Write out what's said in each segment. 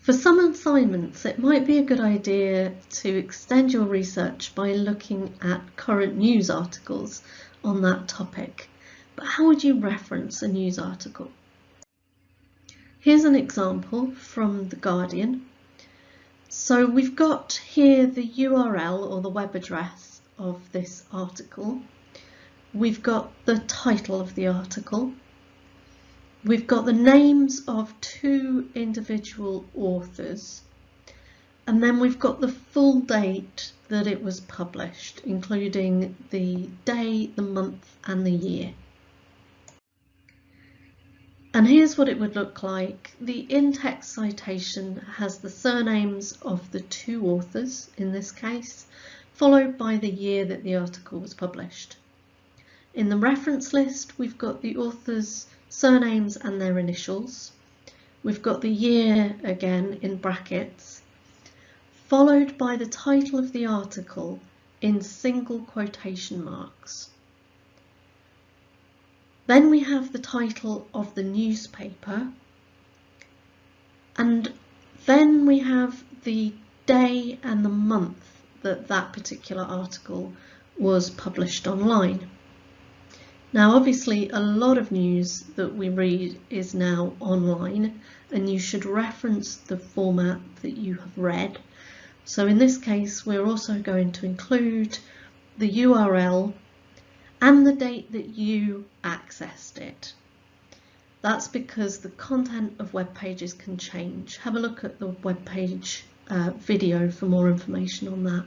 For some assignments, it might be a good idea to extend your research by looking at current news articles on that topic. But how would you reference a news article? Here's an example from The Guardian. So we've got here the URL or the web address of this article. We've got the title of the article. We've got the names of 2 individual authors. And then we've got the full date that it was published, including the day, the month, and the year. And here's what it would look like. The in-text citation has the surnames of the 2 authors in this case, followed by the year that the article was published. In the reference list, we've got the authors' surnames and their initials. We've got the year again in brackets, followed by the title of the article in single quotation marks. Then we have the title of the newspaper, and then we have the day and the month that that particular article was published online. Now obviously a lot of news that we read is now online, and you should reference the format that you have read. So in this case we're also going to include the URL and the date that you accessed it. That's because the content of web pages can change. Have a look at the web page video for more information on that.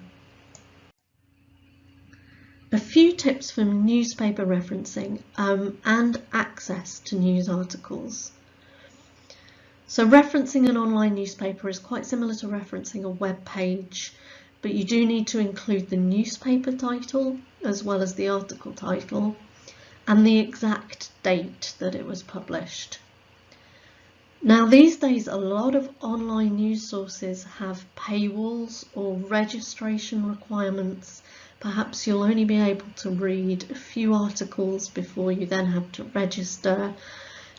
A few tips for newspaper referencing and access to news articles. So referencing an online newspaper is quite similar to referencing a web page, but you do need to include the newspaper title as well as the article title and the exact date that it was published. Now these days a lot of online news sources have paywalls or registration requirements. Perhaps you'll only be able to read a few articles before you then have to register.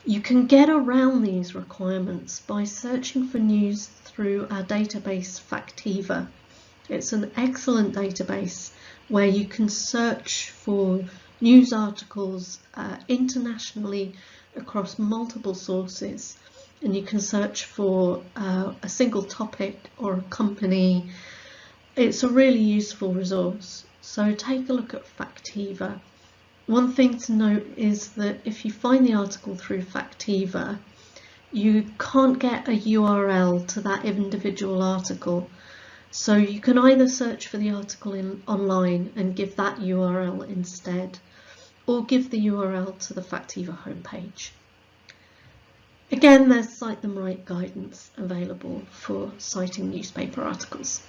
You can get around these requirements by searching for news through our database Factiva. It's an excellent database where you can search for news articles internationally across multiple sources, and you can search for a single topic or a company. It's a really useful resource, so take a look at Factiva. One thing to note is that if you find the article through Factiva, you can't get a URL to that individual article. So you can either search for the article online and give that URL instead, or give the URL to the Factiva homepage. Again, there's Cite Them Right guidance available for citing newspaper articles.